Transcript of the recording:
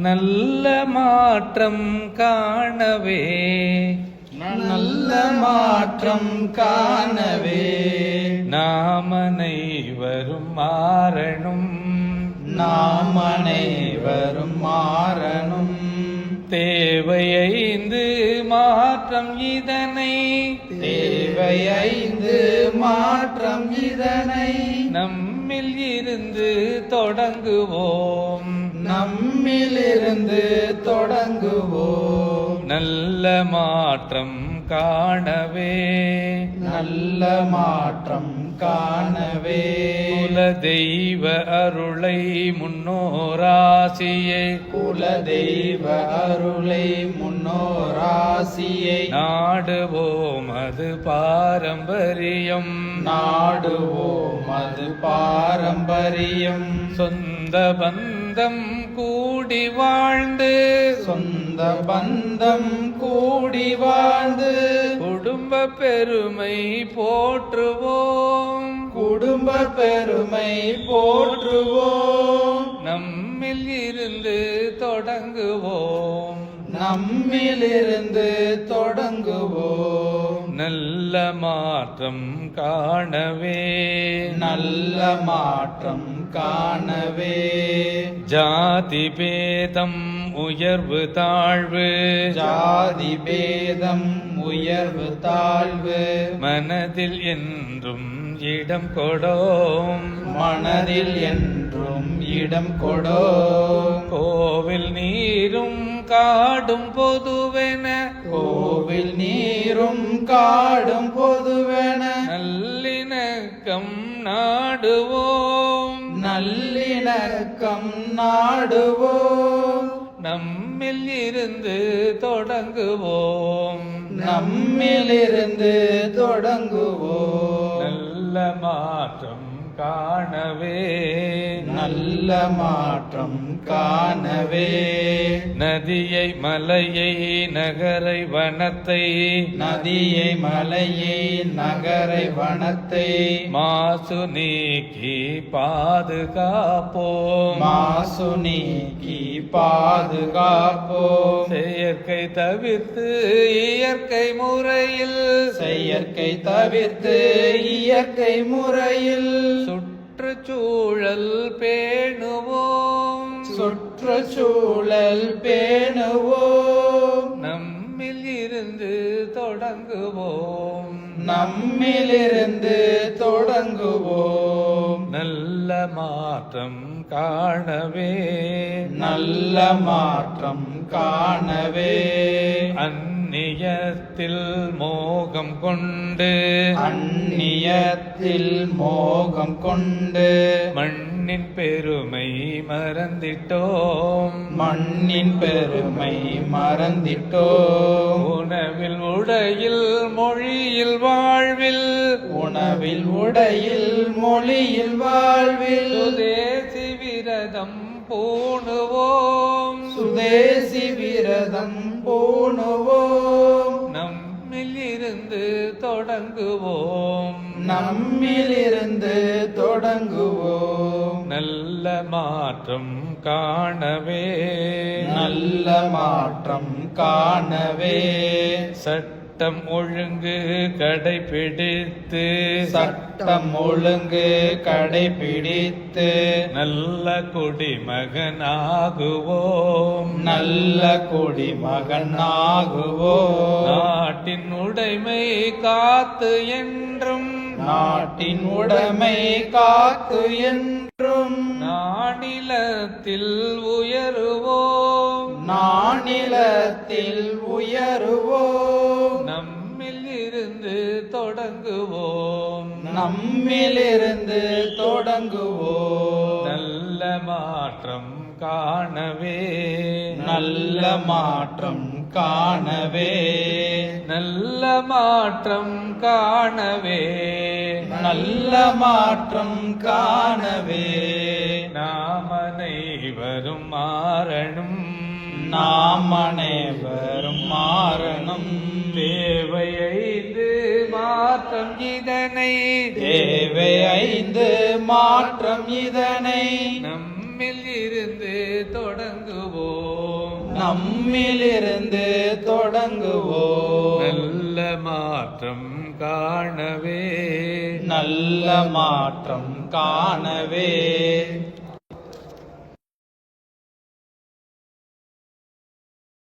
நல்ல மாற்றம் காணவே நல்ல மாற்றம் காணவே நாம் அனைவரும் மாறணும் நாம் அனைவரும் மாறணும். தேவையைந்து மாற்றம் இதனை தேவையைந்து மாற்றம் இதனை நம்மில் இருந்து தொடங்குவோம் நம்மிலிருந்து தொடங்குவோம். நல்ல மாற்றம் காணவே நல்ல மாற்றம் காணவே குல தெய்வ அருளை முன்னோராசியை குல தெய்வ அருளை முன்னோராசியை நாடுவோம் அது பாரம்பரியம் நாடுவோம் அது பாரம்பரியம். சொந்த பந்தம் கூடி வாழ்ந்து சொந்த பந்தம் கூடி வாழ்ந்து குடும்ப பெருமை போற்றுவோம் குடும்ப பெருமை போற்றுவோம். நம்மில் இருந்து தொடங்குவோம் நம்மிலிருந்து தொடங்குவோம். நல்ல மாற்றம் காணவே நல்ல மாற்றம் காணவே ஜாதி பேதம் உயர்வு தாழ்வு ஜாதி பேதம் உயர்வு தாழ்வு மனதில் என்றும் இடம் கொடோம் மனதில் என்றும் இடம் கொடோம். கோவில் நீரும் காடும் பொதுவென கோவில் நீரும் காடும் பொதுவென நல்லிணக்கம் நாடுவோம் நல்லிணக்கம் நாடுவோம். நம்மில் இருந்து தொடங்குவோம் நம்மிலிருந்து தொடங்குவோம். நல்ல மாற்றம் காணவே நல்ல மாற்றம் காணவே நதியை மலையை நகரை வனத்தை நதியை மலையை நகரை வனத்தை மாசு நீக்கி பாதுகாப்போம் மாசு நீக்கி பாதுகாப்போம். செயற்கை தவிர்த்து இயற்கை முறையில் செயற்கை தவிர்த்து இயற்கை முறையில் சுற்றுச்சூழல் பேணுவோம் சுற்றுச்சூழல் பேணுவோம். நம்மில் இருந்து தொடங்குவோம் நம்மிலிருந்து தொடங்குவோம். நல்ல மாற்றம் காணவே நல்ல மாற்றம் காணவே அந்நியத்தில் மோகம் கொண்டு அந்நியத்தில் மோகம் கொண்டு மண்ணின் பெருமை மறந்திட்டோம் மண்ணின் பெருமை மறந்திட்டோம். உணவில் உடையில் மொழியில் வாழ்வில் உணவில் உடையில் மொழியில் வாழ்வில் சுதேசி விரதம் பூணுவோம் சுதேசி விரதம் பூணுவோம். நம்மில் இருந்து தொடங்குவோம் நம்மிலிருந்து தொடங்குவோம். நல்ல மாற்றம் காணவே நல்ல மாற்றம் காணவே சட்டம் ஒழுங்கு கடைபிடித்து சட்டம் ஒழுங்கு கடைபிடித்து நல்ல குடிமகனாகுவோம் நல்ல குடிமகனாகுவோம். நாட்டின் உடைமை காத்து என்றும் நாட்டின் உடைமை காத்து என்றும் நானிலத்தில் உயருவோம் நானிலத்தில் உயருவோம். நம்மில் இருந்து தொடங்குவோம் நம்மிலிருந்து தொடங்குவோம். நல்ல மாற்றம் காணவே நல்ல மாற்றம் காணவே நல்ல மாற்றம் காணவே நல்ல மாற்றம் காணவே நாம் அனைவரும் மாறணும் நாம் அனைவரும் மாறணும். தேவையைந்து மாற்றம் இதனை தேவை 5 மாற்றம் இதனை நம்மில் இருந்து தொடங்குவோம். நம்மிலிருந்து தொடங்குவோம். நல்ல மாற்றம் காணவே நல்ல மாற்றம் காணவே